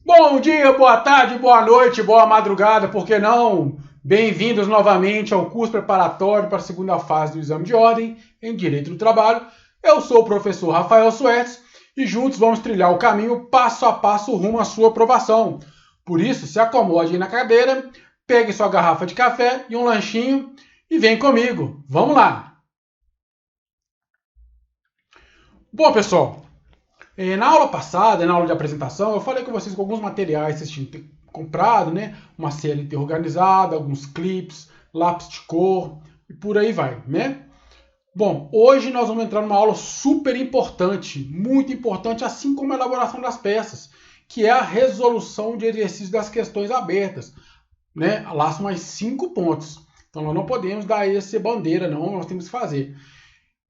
Bom dia, boa tarde, boa noite, boa madrugada, por que não? Bem-vindos novamente ao curso preparatório para a segunda fase do exame de ordem em Direito do Trabalho. Eu sou o professor Rafael Suertes e juntos vamos trilhar o caminho passo a passo rumo à sua aprovação. Por isso, se acomode aí na cadeira, pegue sua garrafa de café e um lanchinho e vem comigo. Vamos lá! Bom, pessoal, na aula passada, na aula de apresentação, eu falei com vocês com alguns materiais que vocês tinham comprado, né? Uma CLT organizada, alguns clips, lápis de cor e por aí vai, né? Bom, hoje nós vamos entrar numa aula super importante, muito importante, assim como a elaboração das peças, que é a resolução de exercícios das questões abertas, né? Lá são mais 5 pontos. Então nós não podemos dar esse bandeira, não, nós temos que fazer.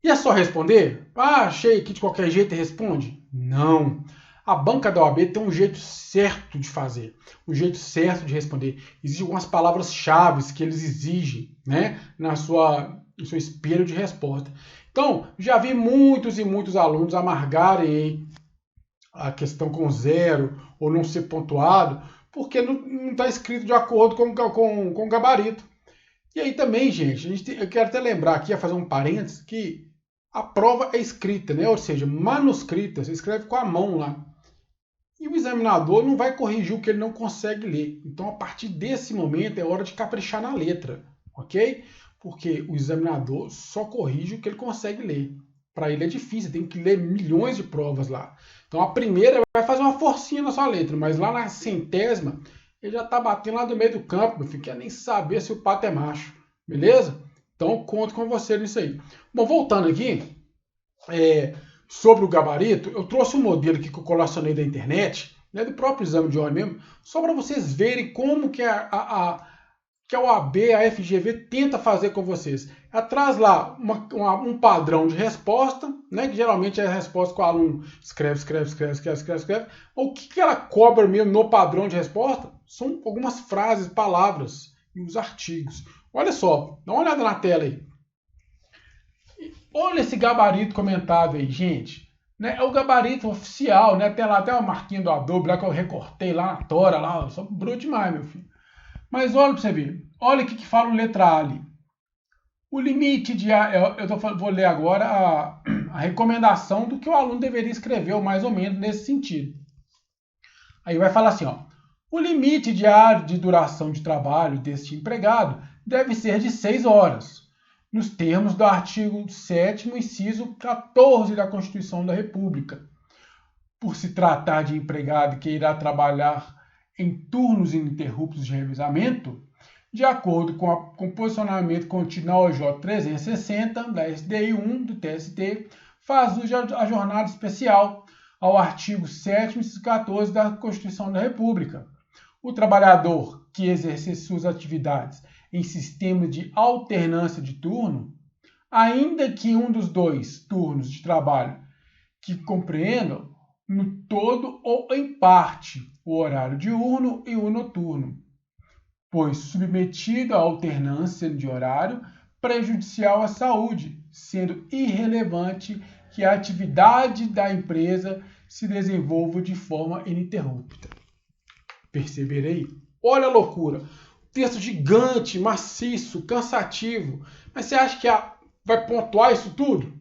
E é só responder? Ah, achei que de qualquer jeito responde? Não. A banca da OAB tem um jeito certo de fazer, um jeito certo de responder. Existem algumas palavras-chave que eles exigem, né, no seu espelho de resposta. Então, já vi muitos e muitos alunos amargarem a questão com zero ou não ser pontuado, porque não está escrito de acordo com o gabarito. E aí também, gente, eu quero até lembrar aqui, a fazer um parênteses, que a prova é escrita, né? Ou seja, manuscrita, você escreve com a mão lá. E o examinador não vai corrigir o que ele não consegue ler. Então, a partir desse momento, é hora de caprichar na letra, ok? Porque o examinador só corrige o que ele consegue ler. Para ele é difícil, tem que ler milhões de provas lá. Então, a primeira vai fazer uma forcinha na sua letra, mas lá na centésima, ele já está batendo lá do meio do campo, meu filho, quer nem saber se o pato é macho, beleza? Então, conto com você nisso aí. Bom, voltando aqui, sobre o gabarito, eu trouxe um modelo aqui que eu colecionei da internet, né, do próprio exame de ordem mesmo, só para vocês verem como que que a OAB, a FGV tenta fazer com vocês. Ela traz lá um padrão de resposta, né, que geralmente é a resposta que o aluno escreve. O que ela cobra mesmo no padrão de resposta? São algumas frases, palavras e os artigos. Olha só, dá uma olhada na tela aí. Olha esse gabarito comentado aí, gente. Né? É o gabarito oficial, né? Tem lá até uma marquinha do Adobe lá que eu recortei lá na tora, lá, só bruto demais, meu filho. Mas olha para você ver. Olha o que fala o letra A ali. O limite de vou ler agora a recomendação do que o aluno deveria escrever, ou mais ou menos nesse sentido. Aí vai falar assim, ó. O limite diário de duração de trabalho deste empregado deve ser de 6 horas, nos termos do artigo 7º, inciso 14 da Constituição da República. Por se tratar de empregado que irá trabalhar em turnos ininterruptos de revezamento, de acordo com o posicionamento contido na OJ 360, da SDI 1 do TST, faz uso da jornada especial ao artigo 7º, inciso 14 da Constituição da República. O trabalhador que exercer suas atividades em sistema de alternância de turno, ainda que um dos dois turnos de trabalho que compreendam no todo ou em parte o horário diurno e o noturno, pois submetido à alternância de horário prejudicial à saúde, sendo irrelevante que a atividade da empresa se desenvolva de forma ininterrupta. Perceberei? Olha a loucura! Texto gigante, maciço, cansativo. Mas você acha que vai pontuar isso tudo?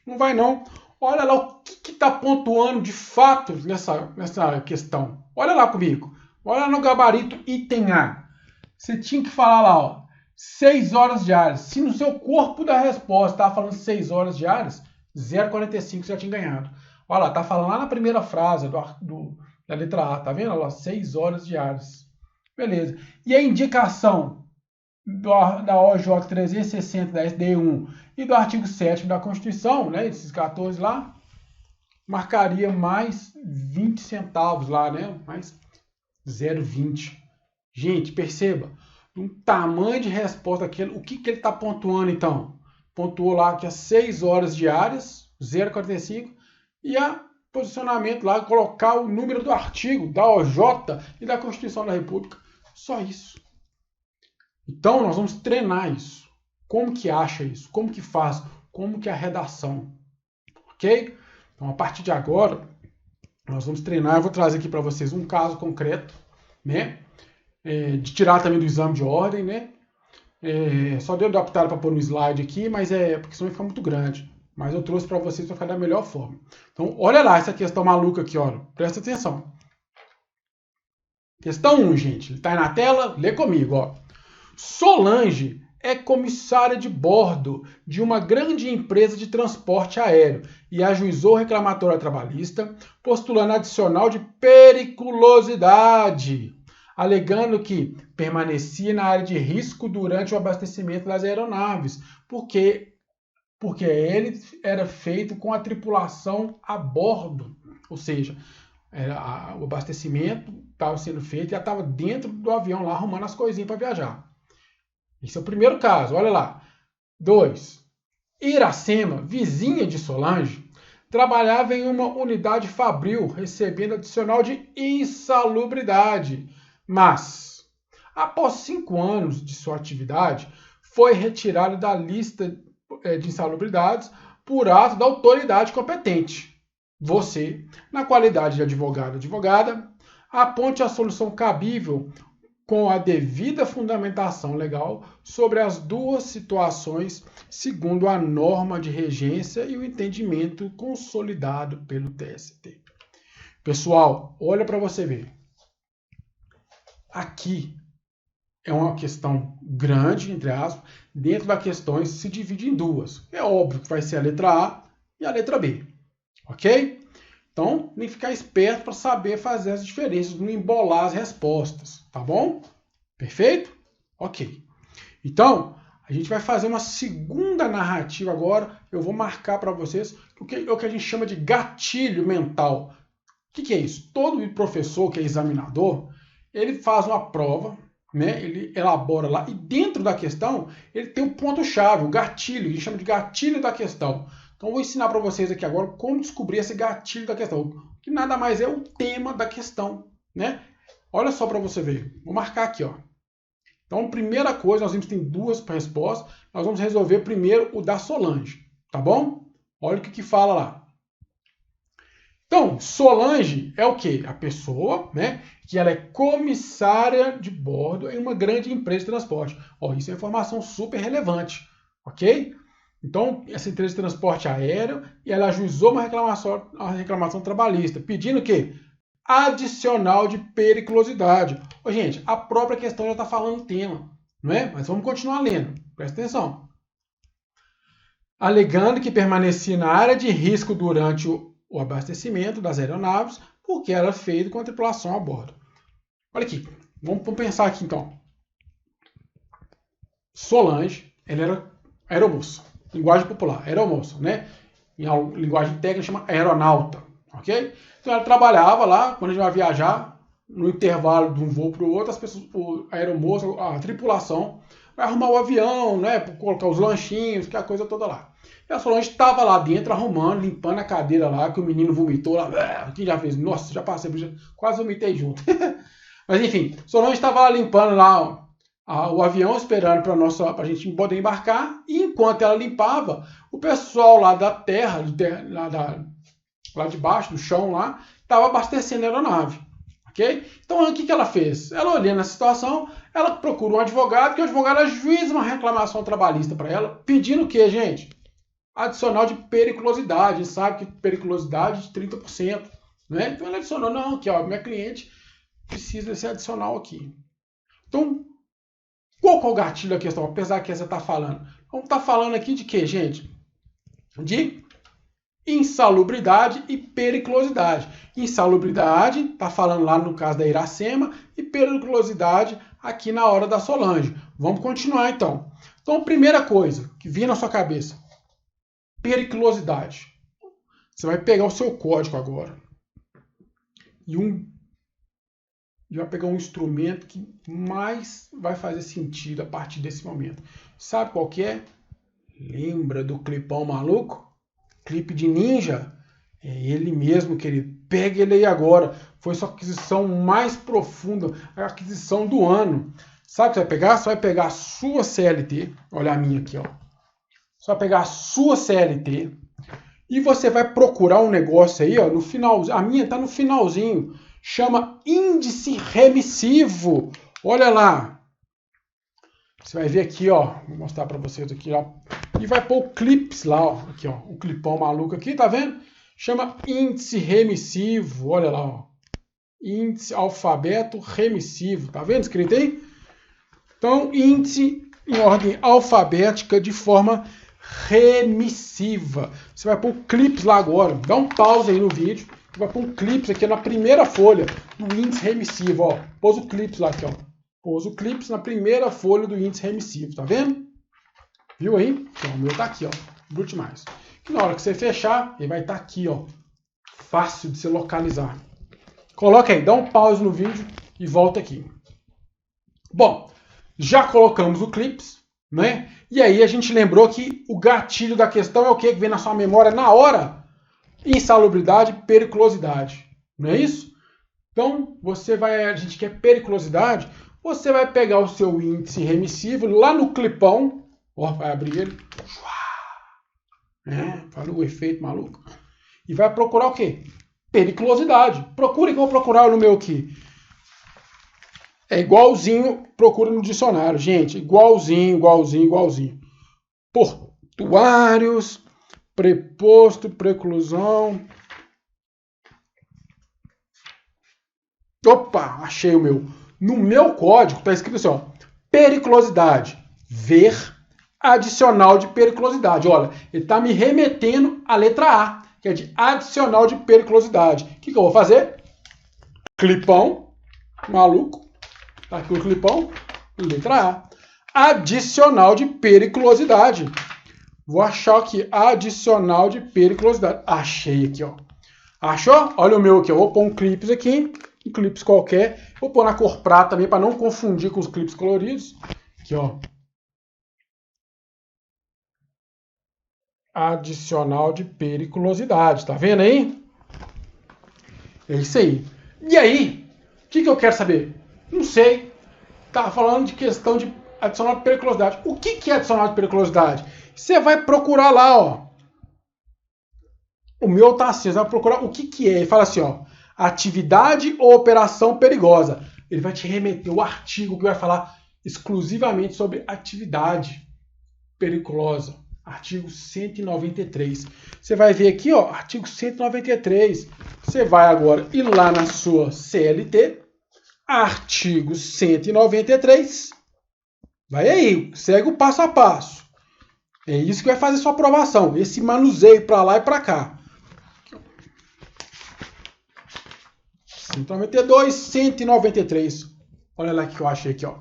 Não vai não. Olha lá o que está pontuando de fato nessa questão. Olha lá comigo. Olha no gabarito item A. Você tinha que falar lá, ó, 6 horas diárias. Se no seu corpo da resposta estava falando 6 horas diárias, 0,45 você já tinha ganhado. Olha lá, está falando lá na primeira frase da letra A, tá vendo? Olha lá, 6 horas diárias. Beleza. E a indicação da OJ 360 da SDI 1 e do artigo 7º da Constituição, né, esses 14 lá, marcaria mais 20 centavos lá, né? Mais 0,20. Gente, perceba, um tamanho de resposta aquele, o que ele está pontuando então? Pontuou lá que é 6 horas diárias, 0,45, e a posicionamento lá, colocar o número do artigo da OJ e da Constituição da República. Só isso. Então, nós vamos treinar isso. Como que acha isso? Como que faz? Como que é a redação? Ok? Então, a partir de agora, Nós vamos treinar, eu vou trazer aqui para vocês um caso concreto, né? De tirar também do exame de ordem, né? Só deu adaptar para pôr no slide aqui, mas porque senão fica muito grande. Mas eu trouxe para vocês para ficar da melhor forma. Então, olha lá essa questão maluca aqui, olha. Presta atenção. Questão 1, gente. Está aí na tela? Lê comigo, ó. Solange é comissária de bordo de uma grande empresa de transporte aéreo e ajuizou reclamatória trabalhista, postulando adicional de periculosidade, alegando que permanecia na área de risco durante o abastecimento das aeronaves, porque ele era feito com a tripulação a bordo, ou seja, o abastecimento estava sendo feito e ela estava dentro do avião lá arrumando as coisinhas para viajar. Esse é o primeiro caso, olha lá. 2. Iracema, vizinha de Solange, trabalhava em uma unidade fabril, recebendo adicional de insalubridade. Mas, após 5 anos de sua atividade, foi retirada da lista de insalubridades por ato da autoridade competente. Você, na qualidade de advogada, aponte a solução cabível com a devida fundamentação legal sobre as duas situações, segundo a norma de regência e o entendimento consolidado pelo TST. Pessoal, olha para você ver. Aqui é uma questão grande, entre aspas, dentro das questões se divide em duas. É óbvio que vai ser a letra A e a letra B, ok? Então, tem que ficar esperto para saber fazer as diferenças, não embolar as respostas, tá bom? Perfeito? Ok. Então, a gente vai fazer uma segunda narrativa agora. Eu vou marcar para vocês o que a gente chama de gatilho mental. O que é isso? Todo professor que é examinador, ele faz uma prova, né? Ele elabora lá, e dentro da questão, ele tem o ponto-chave, o gatilho, a gente chama de gatilho da questão. Então, eu vou ensinar para vocês aqui agora como descobrir esse gatilho da questão, que nada mais é o tema da questão, né? Olha só para você ver. Vou marcar aqui, ó. Então, primeira coisa, nós ter duas respostas. Nós vamos resolver primeiro o da Solange, tá bom? Olha o que fala lá. Então, Solange é o quê? A pessoa, né, que ela é comissária de bordo em uma grande empresa de transporte. Ó, isso é informação super relevante, ok? Então, essa empresa de transporte aéreo, e ela ajuizou uma reclamação trabalhista, pedindo o quê? Adicional de periculosidade. Ô, gente, a própria questão já está falando o tema, não é? Mas vamos continuar lendo. Presta atenção. Alegando que permanecia na área de risco durante o abastecimento das aeronaves, porque era feito com a tripulação a bordo. Olha aqui. Vamos pensar aqui, então. Solange, ela era aeromoça. Linguagem popular, aeromoça, né? Em linguagem técnica, chama aeronauta, ok? Então, ela trabalhava lá, quando a gente vai viajar, no intervalo de um voo para o outro, as pessoas, a aeromoça, a tripulação, vai arrumar o avião, né? Colocar os lanchinhos, que é a coisa toda lá. E a Solange estava lá dentro, arrumando, limpando a cadeira lá, que o menino vomitou lá. Quem já fez? Nossa, já passei, quase vomitei junto. Mas enfim, Solange estava lá limpando lá o avião, esperando para a gente poder embarcar. E enquanto ela limpava, o pessoal lá da terra, lá de baixo, do chão lá, estava abastecendo a aeronave. Okay? Então, o que ela fez? Ela, olhando a situação, ela procurou um advogado, que o advogado ajuiza uma reclamação trabalhista para ela, pedindo o quê, gente? Adicional de periculosidade. A gente sabe que periculosidade de 30%. Né? Então, ela adicionou, não, aqui, ó, minha cliente precisa desse adicional aqui. Então, qual que é o gatilho da questão? Apesar que você está falando. Vamos estar falando aqui de quê, gente? De insalubridade e periculosidade. Insalubridade, está falando lá no caso da Iracema, e periculosidade aqui na hora da Solange. Vamos continuar então. Então, primeira coisa que vinha na sua cabeça, periculosidade. Você vai pegar o seu código agora e vai pegar um instrumento que mais vai fazer sentido a partir desse momento. Sabe qual que é? Lembra do clipão maluco? Clipe de ninja? É ele mesmo, querido. Pega ele aí agora. Foi sua aquisição mais profunda, a aquisição do ano. Sabe o que você vai pegar? Você vai pegar a sua CLT. Olha a minha aqui, ó. Você vai pegar a sua CLT E você vai procurar um negócio aí, ó, no final. A minha tá no finalzinho. Chama índice remissivo. Olha lá. Você vai ver aqui, ó. Vou mostrar para vocês aqui, ó. E vai pôr o clips lá, ó. Aqui, ó. O clipão maluco aqui, tá vendo? Chama índice remissivo. Olha lá, ó. Índice alfabeto remissivo. Tá vendo escrito aí? Então, índice em ordem alfabética de forma remissiva. Você vai pôr clips lá agora. Dá um pause aí no vídeo. Vai pôr um clips aqui na primeira folha do índice remissivo. Ó. Pôs o clips lá aqui, ó. Pôs o clips na primeira folha do índice remissivo. Tá vendo? Viu aí? Então, o meu tá aqui, ó. Bruto demais. E na hora que você fechar, ele vai estar aqui, ó. Fácil de se localizar. Coloca aí, dá um pause no vídeo e volta aqui. Bom, já colocamos o clips, né? E aí a gente lembrou que o gatilho da questão é o que vem na sua memória na hora? Insalubridade, periculosidade. Não é isso? Então, a gente quer periculosidade, você vai pegar o seu índice remissivo lá no clipão, ó, vai abrir ele, fala o efeito maluco, e vai procurar o quê? Periculosidade. Procure que eu vou procurar no meu aqui. É igualzinho, procura no dicionário, gente. Igualzinho. Portuários, preposto, preclusão. Opa, achei o meu. No meu código está escrito assim, ó. Periculosidade. Ver adicional de periculosidade. Olha, ele está me remetendo à letra A, que é de adicional de periculosidade. O que eu vou fazer? Clipão, maluco. Tá aqui o clipão, letra A. Adicional de periculosidade. Vou achar aqui, adicional de periculosidade. Achei aqui, ó. Achou? Olha o meu aqui, eu vou pôr um clips aqui, um clips qualquer. Vou pôr na cor prata também, para não confundir com os clips coloridos. Aqui, ó. Adicional de periculosidade, tá vendo aí? É isso aí. E aí, o que eu quero saber? Não sei. Tá falando de questão de adicional de periculosidade. O que é adicional de periculosidade? Você vai procurar lá, ó. O meu tá assim, você vai procurar o que é. Ele fala assim, ó. Atividade ou operação perigosa. Ele vai te remeter o artigo que vai falar exclusivamente sobre atividade periculosa. Artigo 193. Você vai ver aqui, ó, artigo 193. Você vai agora ir lá na sua CLT. Artigo 193. Vai aí, segue o passo a passo. É isso que vai fazer sua aprovação. Esse manuseio para lá e para cá. 192, 193. Olha lá que eu achei aqui, ó.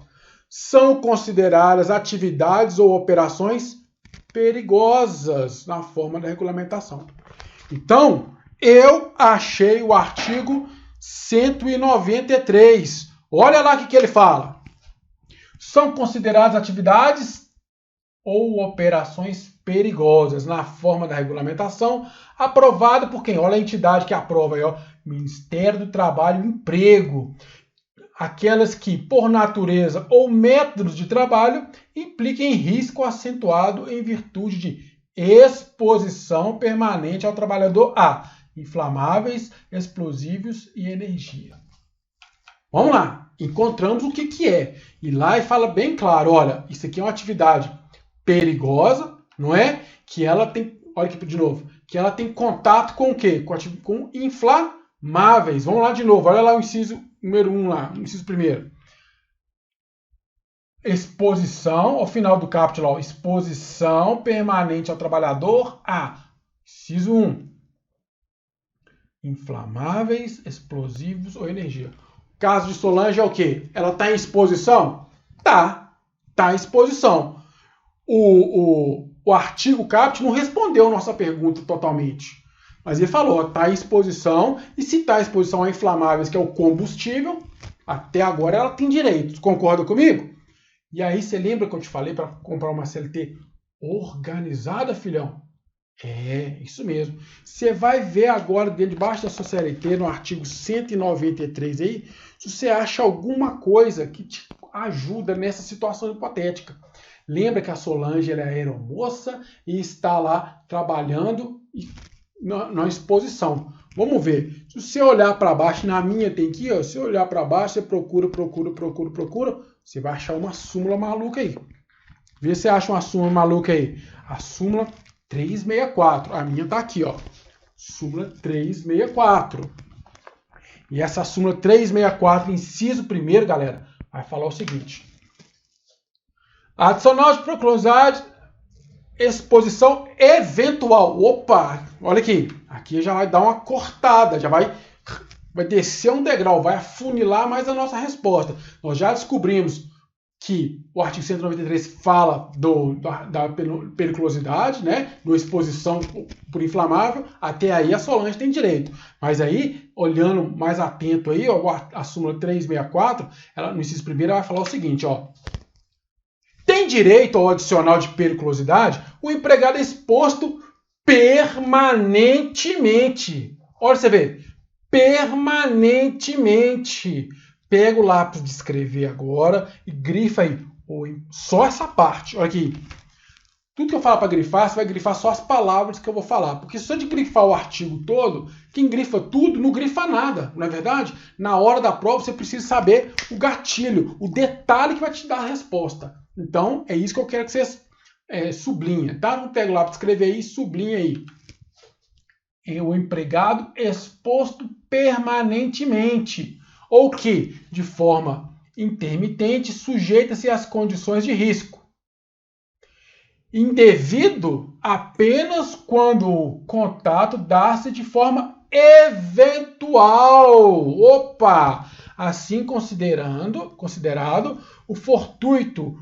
São consideradas atividades ou operações perigosas na forma da regulamentação. Então, eu achei o artigo 193. Olha lá o que ele fala. São consideradas atividades ou operações perigosas na forma da regulamentação aprovada por quem? Olha a entidade que aprova aí, ó. Ministério do Trabalho e Emprego. Aquelas que, por natureza ou métodos de trabalho, impliquem risco acentuado em virtude de exposição permanente ao trabalhador a inflamáveis, explosivos e energia. Vamos lá, encontramos o que é. E lá fala bem claro, olha, isso aqui é uma atividade perigosa, não é? Que ela tem, olha aqui de novo, que ela tem contato com o quê? Com inflamáveis. Vamos lá de novo, olha lá o inciso número 1 lá, o inciso primeiro. Exposição, ao final do caput lá, exposição permanente ao trabalhador a, inciso 1, inflamáveis, explosivos ou energia. O caso de Solange é o quê? Ela está em exposição? Tá em exposição. O artigo caput não respondeu a nossa pergunta totalmente. Mas ele falou, está em exposição, e se está em exposição a inflamáveis, que é o combustível, até agora ela tem direitos. Concorda comigo? E aí você lembra que eu te falei para comprar uma CLT organizada, filhão? É, isso mesmo. Você vai ver agora, debaixo da sua CLT, no artigo 193 aí, se você acha alguma coisa que te ajuda nessa situação hipotética. Lembra que a Solange ela é aeromoça e está lá trabalhando e na exposição. Vamos ver. Se você olhar para baixo, na minha tem aqui, ó, se você olhar para baixo, você procura, você vai achar uma súmula maluca aí. Vê se você acha uma súmula maluca aí. A súmula 364. A minha tá aqui, ó. Súmula 364. E essa súmula 364, inciso 1º, galera, vai falar o seguinte. Adicional de periculosidade, exposição eventual. Opa, olha aqui. Aqui já vai dar uma cortada, já vai descer um degrau, vai afunilar mais a nossa resposta. Nós já descobrimos que o artigo 193 fala da periculosidade, né? Da exposição por inflamável. Até aí a Solange tem direito. Mas aí, olhando mais atento aí, ó, a súmula 364, ela, no inciso 1º, ela vai falar o seguinte, ó. Tem direito ao adicional de periculosidade o empregado exposto permanentemente. Olha, você vê. Permanentemente. Pega o lápis de escrever agora e grifa aí. Só essa parte. Olha aqui. Tudo que eu falar para grifar, você vai grifar só as palavras que eu vou falar. Porque se você grifar o artigo todo, quem grifa tudo não grifa nada. Não é verdade? Na hora da prova, você precisa saber o gatilho, o detalhe que vai te dar a resposta. Então, é isso que eu quero que vocês sublinhem. Tá? Não pega o lápis de escrever aí e sublinha aí. É o empregado exposto permanentemente. Ou que, de forma intermitente, sujeita-se às condições de risco. Indevido apenas quando o contato dá-se de forma eventual. Opa! Assim considerado o fortuito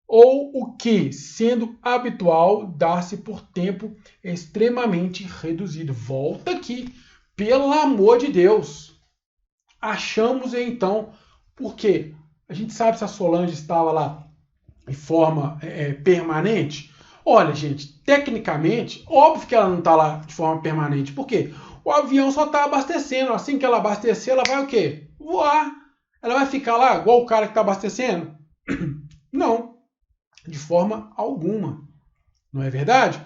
ou o que, sendo habitual, dá-se por tempo extremamente reduzido. Volta aqui, pelo amor de Deus. Achamos então, porque a gente sabe se a Solange estava lá de forma permanente. Olha, gente, tecnicamente, óbvio que ela não está lá de forma permanente. Por quê? O avião só está abastecendo. Assim que ela abastecer, ela vai o quê? Voar. Ela vai ficar lá igual o cara que está abastecendo? Não, de forma alguma. Não é verdade?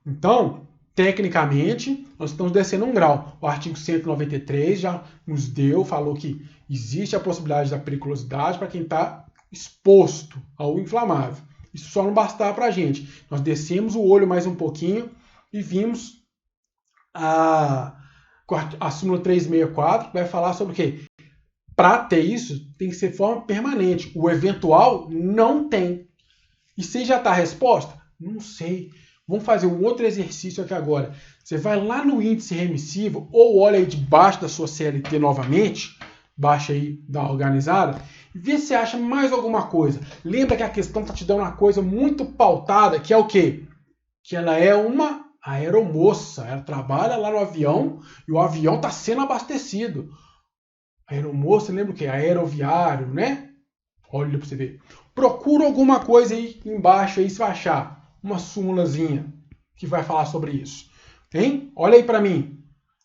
Então, tecnicamente, nós estamos descendo um grau. O artigo 193 já nos falou que existe a possibilidade da periculosidade para quem está exposto ao inflamável. Isso só não bastava para a gente. Nós descemos o olho mais um pouquinho e vimos a súmula 364, que vai falar sobre o quê? Para ter isso, tem que ser de forma permanente. O eventual não tem. E se já está a resposta? Não sei. Vamos fazer um outro exercício aqui agora. Você vai lá no índice remissivo ou olha aí debaixo da sua CLT novamente, baixa aí da organizada, e vê se acha mais alguma coisa. Lembra que a questão está te dando uma coisa muito pautada, que é o quê? Que ela é uma aeromoça. Ela trabalha lá no avião e o avião está sendo abastecido. Aeromoça, lembra o quê? Aeroviário, né? Olha para você ver. Procura alguma coisa aí embaixo aí, se vai achar uma súmulazinha que vai falar sobre isso. Hein? Olha aí para mim.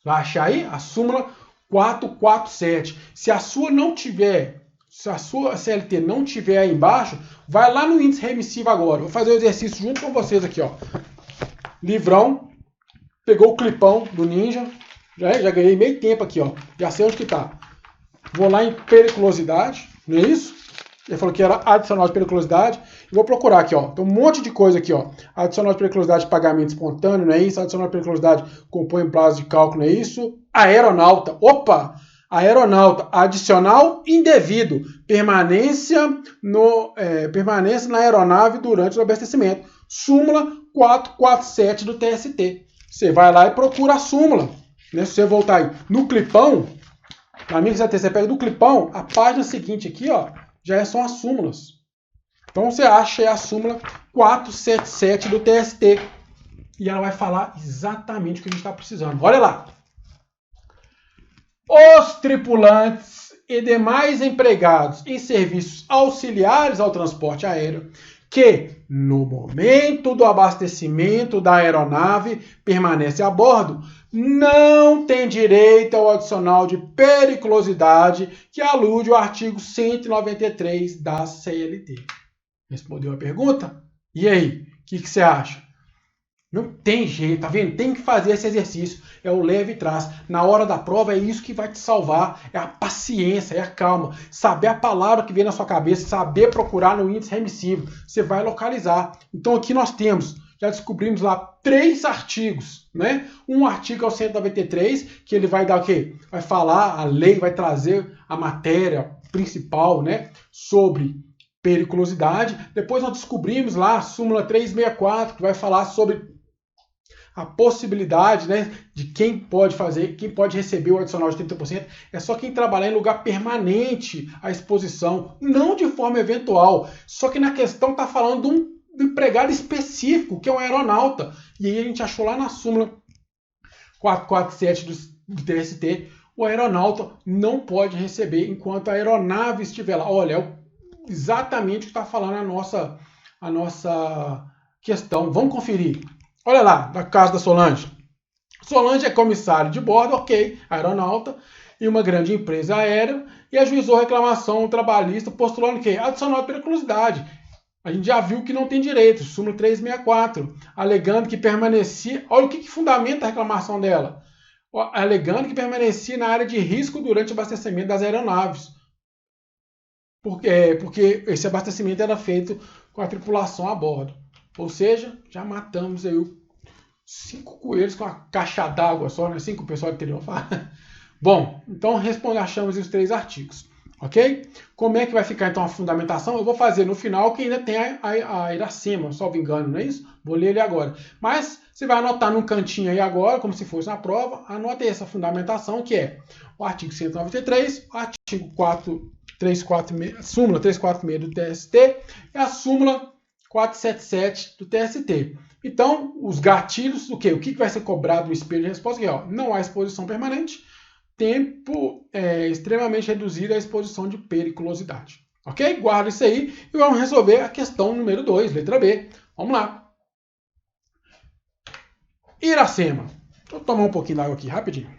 Vai achar aí a súmula 447. Se a sua não tiver, se a sua CLT não tiver aí embaixo, vai lá no índice remissivo agora. Vou fazer o exercício junto com vocês aqui, ó. Livrão. Pegou o clipão do Ninja. Já ganhei meio tempo aqui, ó. Já sei onde que tá. Vou lá em periculosidade, não é isso? Ele falou que era adicional de periculosidade. Vou procurar aqui, ó. Tem um monte de coisa aqui, ó. Adicional de periculosidade de pagamento espontâneo, não é isso? Adicional de periculosidade compõe prazo de cálculo, não é isso? Aeronauta. Opa! Aeronauta. Adicional indevido. Permanência na aeronave durante o abastecimento. Súmula 447 do TST. Você vai lá e procura a súmula. Né? Se você voltar aí no clipão, na minha CLT, você pega do clipão, a página seguinte aqui, ó, já são as súmulas. Então você acha a súmula 477 do TST. E ela vai falar exatamente o que a gente está precisando. Olha lá. Os tripulantes e demais empregados em serviços auxiliares ao transporte aéreo que, no momento do abastecimento da aeronave, permanece a bordo, não tem direito ao adicional de periculosidade que alude ao artigo 193 da CLT. Respondeu a pergunta? E aí, o que você acha? Não tem jeito, tá vendo? Tem que fazer esse exercício. É o leve e traz. Na hora da prova é isso que vai te salvar. É a paciência, é a calma. Saber a palavra que vem na sua cabeça, saber procurar no índice remissivo. Você vai localizar. Então aqui nós temos, já descobrimos lá 3 artigos, né? Um artigo é o 193, que ele vai dar o quê? Vai falar, a lei vai trazer a matéria principal, né? Sobre periculosidade. Depois nós descobrimos lá a súmula 364, que vai falar sobre a possibilidade, né, de quem pode fazer, quem pode receber o adicional de 30%, é só quem trabalhar em lugar permanente à exposição, não de forma eventual. Só que na questão está falando de um empregado específico, que é um aeronauta. E aí a gente achou lá na súmula 447 do TST, o aeronauta não pode receber enquanto a aeronave estiver lá. Olha, é exatamente o que está falando a nossa questão. Vamos conferir. Olha lá, na casa da Solange. Solange é comissário de bordo, ok, aeronauta, e uma grande empresa aérea, e ajuizou reclamação trabalhista postulando o quê? Adicional de periculosidade. A gente já viu que não tem direito, súmula 364, alegando que permanecia... Olha o que fundamenta a reclamação dela. Alegando que permanecia na área de risco durante o abastecimento das aeronaves. Porque esse abastecimento era feito com a tripulação a bordo. Ou seja, já matamos aí 5 coelhos com uma caixa d'água só, né? 5 pessoal anterior fala. Bom, então achamos os 3 artigos, ok? Como é que vai ficar então a fundamentação? Eu vou fazer no final que ainda tem a Iracema, salvo engano, não é isso? Vou ler ele agora. Mas você vai anotar num cantinho aí agora, como se fosse na prova, anote essa fundamentação que é o artigo 193, o artigo 346, súmula 346 do TST e a súmula 477 do TST. Então, os gatilhos do quê? O que vai ser cobrado no espelho de resposta? Aqui, ó, não há exposição permanente, tempo extremamente reduzido à exposição de periculosidade. Ok? Guarda isso aí e vamos resolver a questão número 2, letra B. Vamos lá. Iracema. Deixa eu tomar um pouquinho d'água aqui, rapidinho.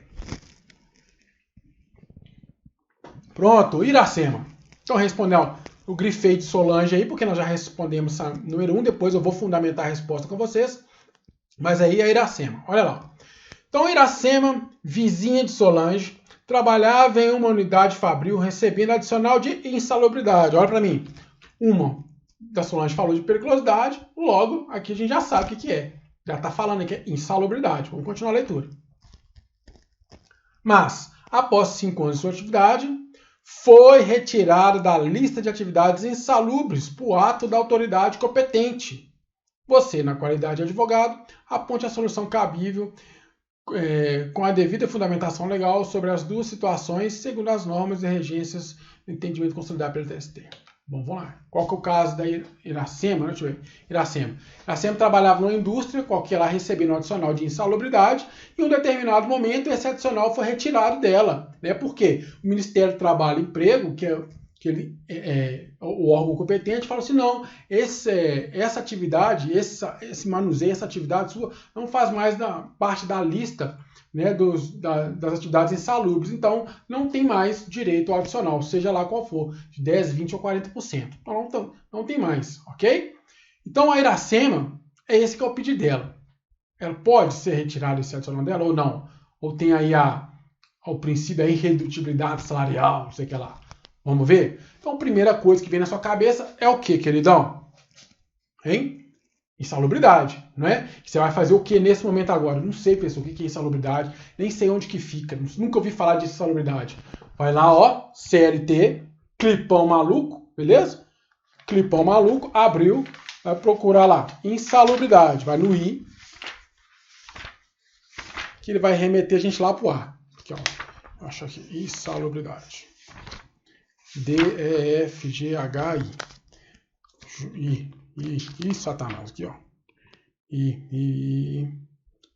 Pronto, Iracema. Então, respondeu. Eu grifei de Solange aí, porque nós já respondemos a número 1, depois eu vou fundamentar a resposta com vocês. Mas aí é Iracema, olha lá. Então, Iracema, vizinha de Solange, trabalhava em uma unidade fabril recebendo adicional de insalubridade. Olha para mim. Uma da Solange falou de periculosidade, logo, aqui a gente já sabe o que é. Já está falando aqui, é insalubridade. Vamos continuar a leitura. Mas, após 5 anos de sua atividade, foi retirado da lista de atividades insalubres por ato da autoridade competente. Você, na qualidade de advogado, aponte a solução cabível com a devida fundamentação legal sobre as 2 situações, segundo as normas e regências do entendimento consolidado pelo TST. Bom, vamos lá. Qual que é o caso da Iracema? Deixa eu ver. Iracema trabalhava numa indústria, qualquer lá recebendo um adicional de insalubridade, e em um determinado momento esse adicional foi retirado dela. Né? Por quê? O Ministério do Trabalho e Emprego, que é o órgão competente, fala assim, não, essa atividade, esse manuseio, essa atividade sua não faz mais parte da lista, né, das atividades insalubres, então não tem mais direito ao adicional, seja lá qual for, de 10, 20 ou 40%. Então não tem mais, ok? Então a Iracema, esse que é o pedido dela. Ela pode ser retirada esse adicional dela ou não? Ou tem aí o princípio da irredutibilidade salarial, não sei o que lá. Vamos ver? Então, a primeira coisa que vem na sua cabeça é o que, queridão? Hein? Insalubridade, não é? Você vai fazer o que nesse momento agora? Não sei, pessoal, o que é insalubridade, nem sei onde que fica, nunca ouvi falar de insalubridade. Vai lá, ó, CLT, clipão maluco, beleza? Clipão maluco, abriu, vai procurar lá, insalubridade, vai no I, que ele vai remeter a gente lá pro A. Aqui, ó, acho aqui, insalubridade. D-E-F-G-H-I. I, Satanás, aqui, ó. I,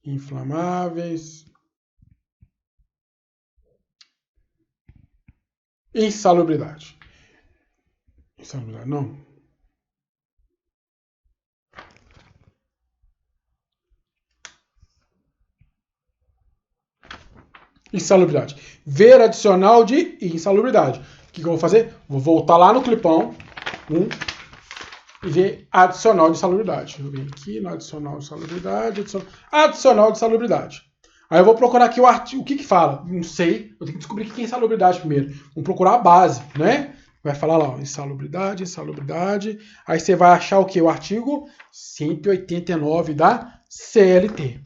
inflamáveis. Insalubridade. Insalubridade, não. Insalubridade. Ver adicional de insalubridade. O que eu vou fazer? Vou voltar lá no clipão. e ver adicional de insalubridade. Eu venho aqui no adicional de insalubridade, adicional de insalubridade. Aí eu vou procurar aqui o artigo, o que fala? Não sei, eu tenho que descobrir o que é insalubridade primeiro. Vamos procurar a base, né? Vai falar lá, ó, insalubridade, insalubridade. Aí você vai achar o que? O artigo 189 da CLT.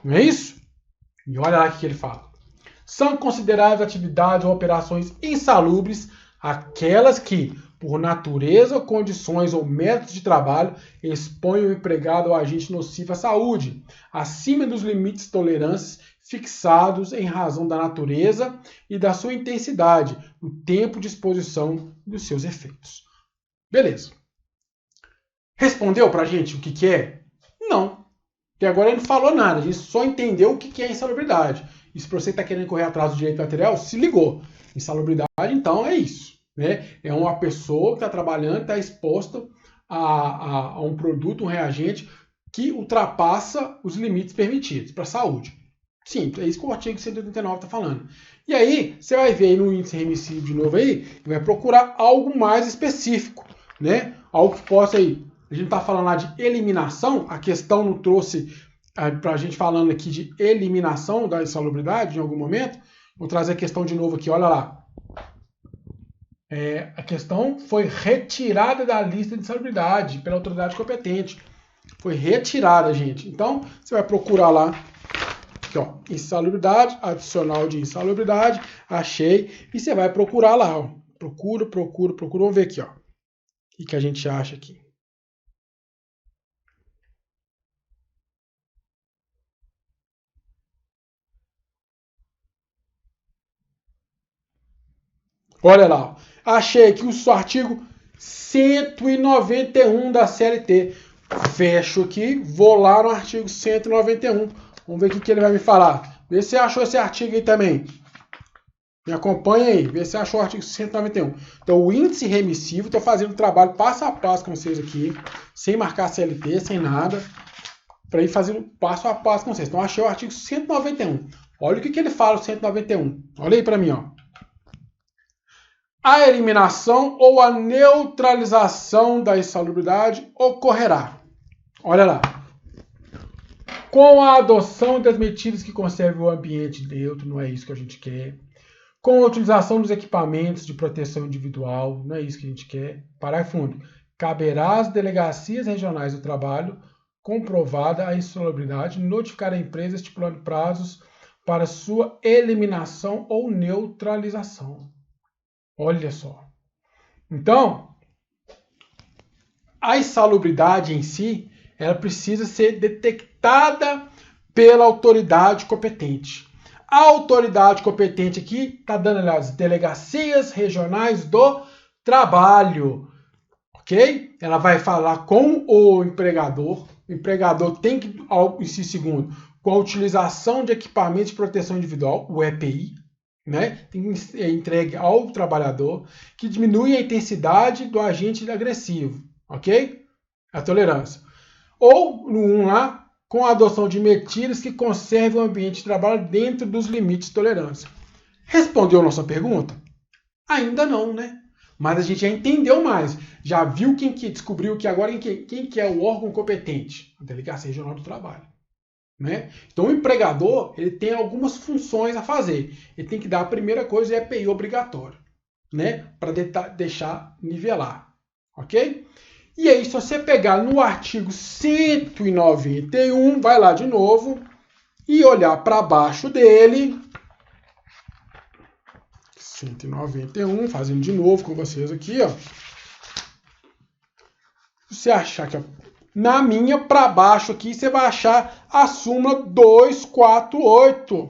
Não é isso? E olha lá o que ele fala. São consideradas atividades ou operações insalubres aquelas que, por natureza, condições ou métodos de trabalho, expõem o empregado ao agente nocivo à saúde, acima dos limites de tolerância fixados em razão da natureza e da sua intensidade, no tempo de exposição dos seus efeitos. Beleza. Respondeu pra gente o que é? Não. Até agora ele não falou nada, a gente só entendeu o que é insalubridade. E se você está querendo correr atrás do direito material, se ligou. Insalubridade, então, é isso. Né? É uma pessoa que está trabalhando, está exposta a um produto, um reagente, que ultrapassa os limites permitidos para a saúde. Sim, é isso que o artigo 189 está falando. E aí, você vai ver aí no índice remissivo de novo aí, e vai procurar algo mais específico. Né? Algo que possa aí. A gente está falando lá de eliminação, a questão não trouxe para a gente falando aqui de eliminação da insalubridade em algum momento. Vou trazer a questão de novo aqui, olha lá. A questão foi retirada da lista de insalubridade pela autoridade competente. Foi retirada, gente. Então, você vai procurar lá, aqui, ó, insalubridade, adicional de insalubridade, achei, e você vai procurar lá, ó. Procura, vamos ver aqui, ó. O que a gente acha aqui. Olha lá, ó. Achei aqui o artigo 191 da CLT. Fecho aqui, vou lá no artigo 191. Vamos ver o que ele vai me falar. Vê se você achou esse artigo aí também. Me acompanha aí, vê se você achou o artigo 191. Então, o índice remissivo, estou fazendo o trabalho passo a passo com vocês aqui, sem marcar CLT, sem nada, para ir fazendo passo a passo com vocês. Então, achei o artigo 191. Olha o que ele fala, o 191. Olha aí para mim, ó. A eliminação ou a neutralização da insalubridade ocorrerá. Olha lá. Com a adoção das medidas que conservem o ambiente neutro, não é isso que a gente quer. Com a utilização dos equipamentos de proteção individual, não é isso que a gente quer. Parágrafo único. Caberá às delegacias regionais do trabalho, comprovada a insalubridade, notificar a empresa estipulando prazos para sua eliminação ou neutralização. Olha só. Então, a insalubridade em si, ela precisa ser detectada pela autoridade competente. A autoridade competente aqui está dando as delegacias regionais do trabalho, ok? Ela vai falar com o empregador. O empregador tem que, inciso segundo, com a utilização de equipamentos de proteção individual, o EPI, né? Tem que ser entregue ao trabalhador, que diminui a intensidade do agente agressivo, ok? A tolerância. Ou, no 1 lá, com a adoção de medidas que conservem o ambiente de trabalho dentro dos limites de tolerância. Respondeu a nossa pergunta? Ainda não, né? Mas a gente já entendeu mais. Já viu quem que descobriu que agora quem que é o órgão competente? A Delegacia Regional do Trabalho. Né? Então o empregador ele tem algumas funções a fazer. Ele tem que dar a primeira coisa, é EPI obrigatório, né? Para deixar nivelar. Ok? E aí, se você pegar no artigo 191, vai lá de novo e olhar para baixo dele. 191, fazendo de novo com vocês aqui, ó. Você achar que na minha, para baixo aqui, você vai achar a súmula 248.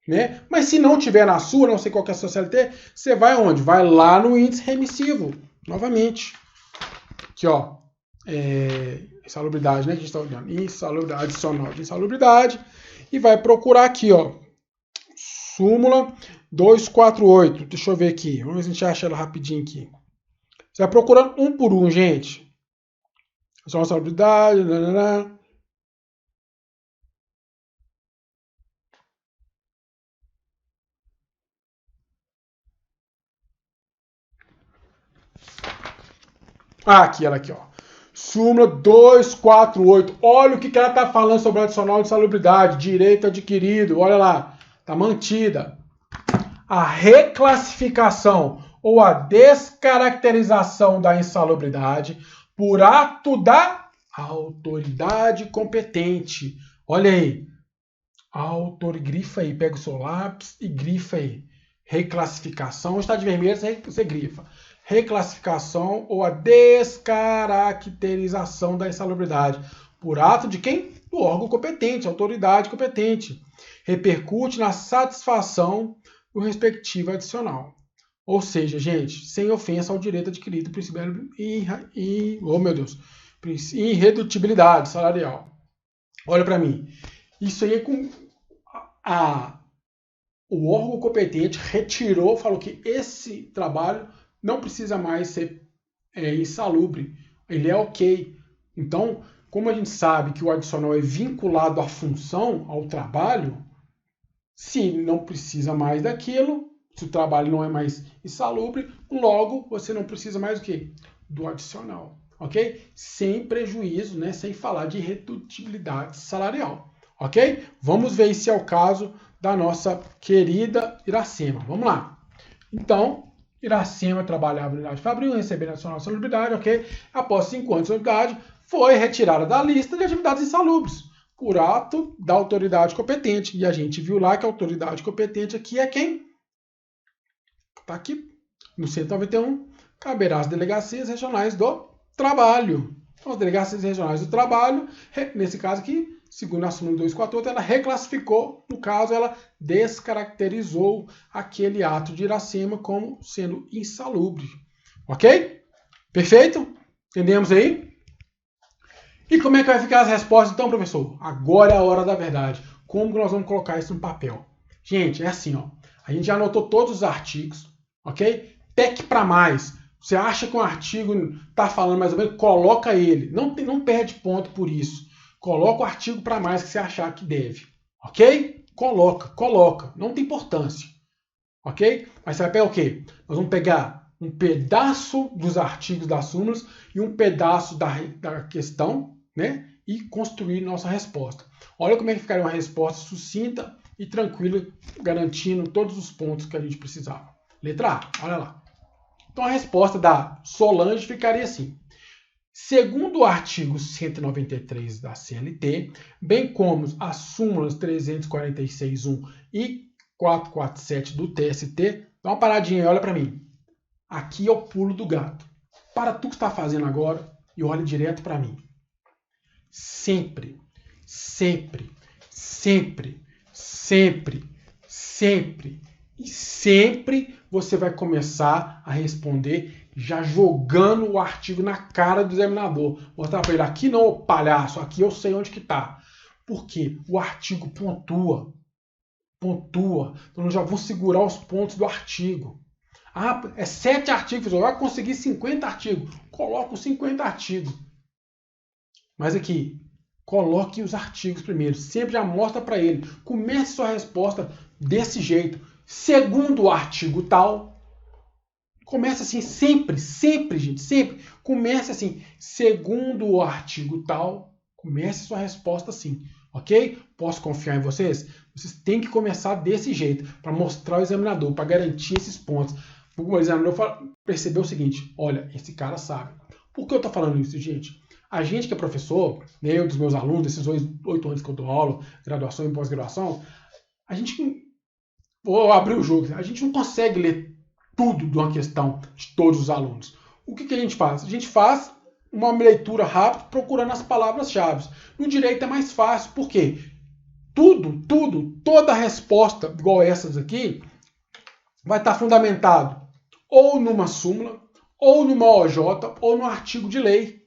Né? Mas se não tiver na sua, não sei qual que é a sua CLT, você vai onde? Vai lá no índice remissivo, novamente. Aqui, ó. Insalubridade, né? Que a gente está olhando. Insalubridade, adicional de insalubridade. E vai procurar aqui, ó. Súmula 248. Deixa eu ver aqui. Vamos ver se a gente acha ela rapidinho aqui. Você vai procurando um por um, gente. Insalubridade. Aqui, ela aqui, ó. Súmula 248. Olha o que ela está falando sobre o adicional de insalubridade. Direito adquirido. Olha lá. Está mantida. A reclassificação ou a descaracterização da insalubridade por ato da autoridade competente. Olha aí. Grifa aí. Pega o seu lápis e grifa aí. Reclassificação. Está de vermelho, você grifa. Reclassificação ou a descaracterização da insalubridade. Por ato de quem? Do órgão competente, autoridade competente. Repercute na satisfação do respectivo adicional. Ou seja, gente, sem ofensa ao direito adquirido, princípio irredutibilidade salarial. Olha para mim. Isso aí é com o órgão competente retirou, falou que esse trabalho não precisa mais ser insalubre, ele é ok. Então, como a gente sabe que o adicional é vinculado à função, ao trabalho, se não precisa mais daquilo, se o trabalho não é mais insalubre, logo você não precisa mais do quê? Do adicional, ok? Sem prejuízo, né? Sem falar de irredutibilidade salarial, ok? Vamos ver se é o caso da nossa querida Iracema. Vamos lá. Então, Iracema trabalhava na unidade Fabril, recebendo a adicional de insalubridade, ok? Após 5 anos de insalubridade, foi retirada da lista de atividades insalubres por ato da autoridade competente. E a gente viu lá que a autoridade competente aqui é quem? Está aqui no 191, caberá às delegacias regionais do trabalho. Então, as delegacias regionais do trabalho, nesse caso aqui, segundo a súmula 248, ela reclassificou, no caso, ela descaracterizou aquele ato de Iracema como sendo insalubre. Ok? Perfeito? Entendemos aí? E como é que vai ficar as respostas então, professor? Agora é a hora da verdade. Como que nós vamos colocar isso no papel? Gente, é assim, ó. A gente já anotou todos os artigos, ok? PEC para mais. Você acha que um artigo está falando mais ou menos, coloca ele. Não perde ponto por isso. Coloca o artigo para mais que você achar que deve. Ok? Coloca. Não tem importância. Ok? Mas você vai pegar o quê? Nós vamos pegar um pedaço dos artigos das súmulas e um pedaço da questão, né? E construir nossa resposta. Olha como é que ficaria uma resposta sucinta e tranquila, garantindo todos os pontos que a gente precisava. Letra A, olha lá. Então a resposta da Solange ficaria assim. Segundo o artigo 193 da CLT, bem como as súmulas 346.1 e 447 do TST, dá uma paradinha aí, olha para mim. Aqui é o pulo do gato. Para tu que está fazendo agora e olhe direto para mim. Sempre você vai começar a responder já jogando o artigo na cara do examinador. Mostrar para ele, aqui não, palhaço, aqui eu sei onde que está. Porque o artigo pontua. Então eu já vou segurar os pontos do artigo. Ah, é 7 artigos, eu vai conseguir 50 artigos. Coloca os 50 artigos. Mas aqui, coloque os artigos primeiro. Sempre já mostra para ele. Comece sua resposta desse jeito. Segundo o artigo tal. Comece assim, sempre, gente, sempre. Comece assim, segundo o artigo tal. Comece sua resposta assim, ok? Posso confiar em vocês? Vocês têm que começar desse jeito, para mostrar ao examinador, para garantir esses pontos. O examinador percebeu o seguinte, olha, esse cara sabe. Por que eu estou falando isso, gente? A gente que é professor, né, eu dos meus alunos, esses 8 anos que eu dou aula, graduação e pós-graduação, a gente, vou abrir o jogo, a gente não consegue ler tudo de uma questão de todos os alunos. O que a gente faz? A gente faz uma leitura rápida procurando as palavras-chave. No direito é mais fácil, por quê? Toda resposta igual essas aqui vai estar fundamentado ou numa súmula, ou numa OJ, ou no artigo de lei.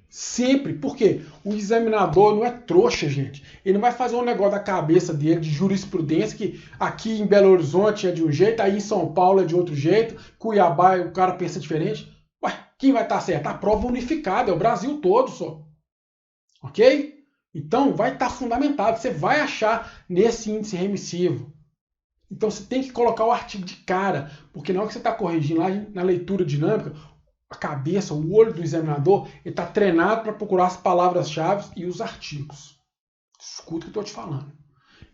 Sempre. Por quê? O examinador não é trouxa, gente. Ele não vai fazer um negócio da cabeça dele de jurisprudência que aqui em Belo Horizonte é de um jeito, aí em São Paulo é de outro jeito, Cuiabá o cara pensa diferente. Ué, quem vai estar certo? A prova unificada, é o Brasil todo só. Ok? Então vai estar fundamentado. Você vai achar nesse índice remissivo. Então você tem que colocar o artigo de cara, porque na hora que você está corrigindo lá na leitura dinâmica, a cabeça, o olho do examinador, ele está treinado para procurar as palavras-chave e os artigos. Escuta o que eu estou te falando.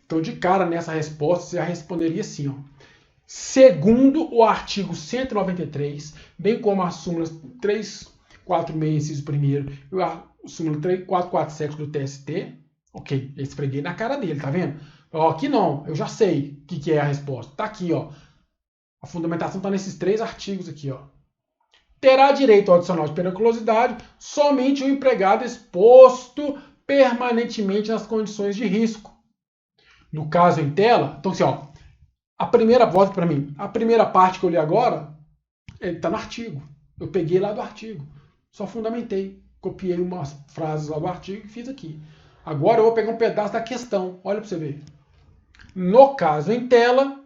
Então, de cara, nessa resposta, você já responderia assim, ó. Segundo o artigo 193, bem como as súmulas 346, inciso 1º, e a súmula 447 do TST, ok, eu esfreguei na cara dele, tá vendo? Ó, aqui não, eu já sei o que é a resposta. Tá aqui, ó. A fundamentação está nesses 3 artigos aqui, ó. Terá direito ao adicional de periculosidade somente o empregado exposto permanentemente nas condições de risco. No caso em tela, então assim, ó, a primeira volta para mim, a primeira parte que eu li agora, ele está no artigo. Eu peguei lá do artigo, só fundamentei, copiei umas frases lá do artigo e fiz aqui. Agora eu vou pegar um pedaço da questão, olha para você ver. No caso em tela,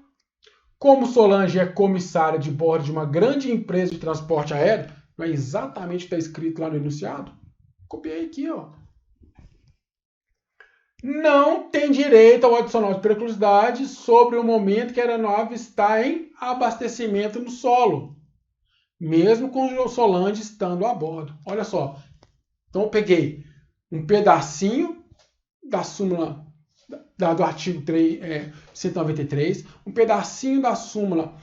como Solange é comissária de bordo de uma grande empresa de transporte aéreo, não é exatamente o que está escrito lá no enunciado? Copiei aqui, ó. Não tem direito ao adicional de periculosidade sobre o momento que a aeronave está em abastecimento no solo, mesmo com o Solange estando a bordo. Olha só. Então eu peguei um pedacinho da súmula do artigo 193, um pedacinho da súmula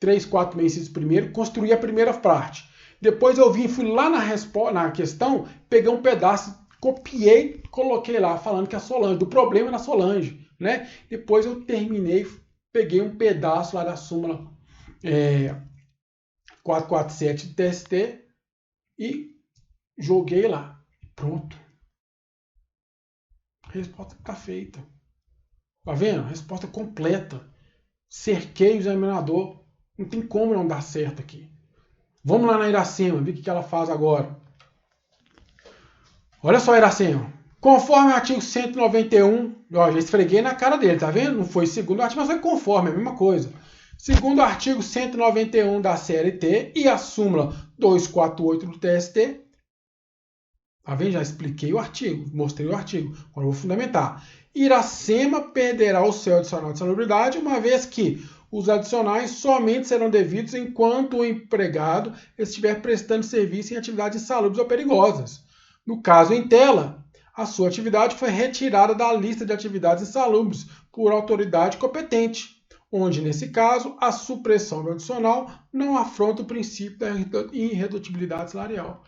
346, inciso 1º, construí a primeira parte. Depois eu fui lá na questão, peguei um pedaço, copiei, coloquei lá, falando que a Solange, do problema na Solange, né? Depois eu terminei, peguei um pedaço lá da súmula 447 do TST e joguei lá. Pronto. A resposta está feita. Tá vendo? A resposta completa. Cerquei o examinador. Não tem como não dar certo aqui. Vamos lá na Iracema, ver o que ela faz agora. Olha só, Iracema. Conforme o artigo 191, ó, já esfreguei na cara dele, tá vendo? Não foi segundo o artigo, mas foi conforme, é a mesma coisa. Segundo o artigo 191 da CLT e a súmula 248 do TST, tá vendo? Já expliquei o artigo, mostrei o artigo. Agora eu vou fundamentar. Iracema perderá o seu adicional de salubridade, uma vez que os adicionais somente serão devidos enquanto o empregado estiver prestando serviço em atividades insalubres ou perigosas. No caso em tela, a sua atividade foi retirada da lista de atividades insalubres por autoridade competente, onde, nesse caso, a supressão do adicional não afronta o princípio da irredutibilidade salarial.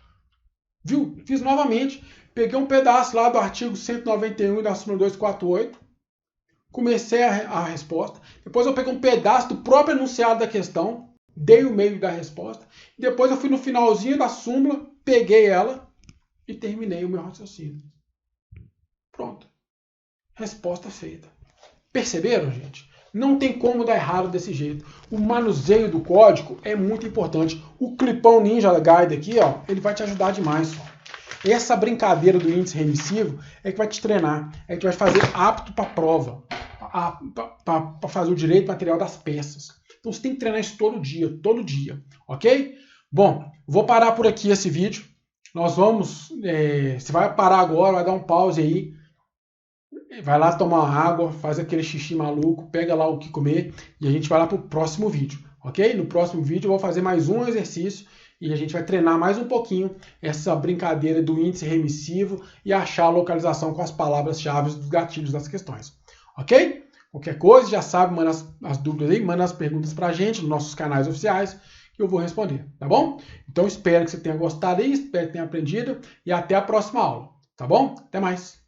Viu? Fiz novamente. Peguei um pedaço lá do artigo 191 e da súmula 248. Comecei a resposta. Depois eu peguei um pedaço do próprio enunciado da questão. Dei o meio da resposta. Depois eu fui no finalzinho da súmula. Peguei ela e terminei o meu raciocínio. Pronto. Resposta feita. Perceberam, gente? Não tem como dar errado desse jeito. O manuseio do código é muito importante. O clipão Ninja Guide aqui, ó, ele vai te ajudar demais. Essa brincadeira do índice remissivo é que vai te treinar, é que vai te fazer apto para a prova, para fazer o direito material das peças. Então você tem que treinar isso todo dia, ok? Bom, vou parar por aqui esse vídeo. Nós vamos, você vai parar agora, vai dar um pause aí, vai lá tomar uma água, faz aquele xixi maluco, pega lá o que comer e a gente vai lá para o próximo vídeo, ok? No próximo vídeo eu vou fazer mais um exercício e a gente vai treinar mais um pouquinho essa brincadeira do índice remissivo e achar a localização com as palavras-chave dos gatilhos das questões, ok? Qualquer coisa, já sabe, manda as dúvidas aí, manda as perguntas para a gente nos nossos canais oficiais que eu vou responder, tá bom? Então espero que você tenha gostado aí, espero que tenha aprendido e até a próxima aula, tá bom? Até mais!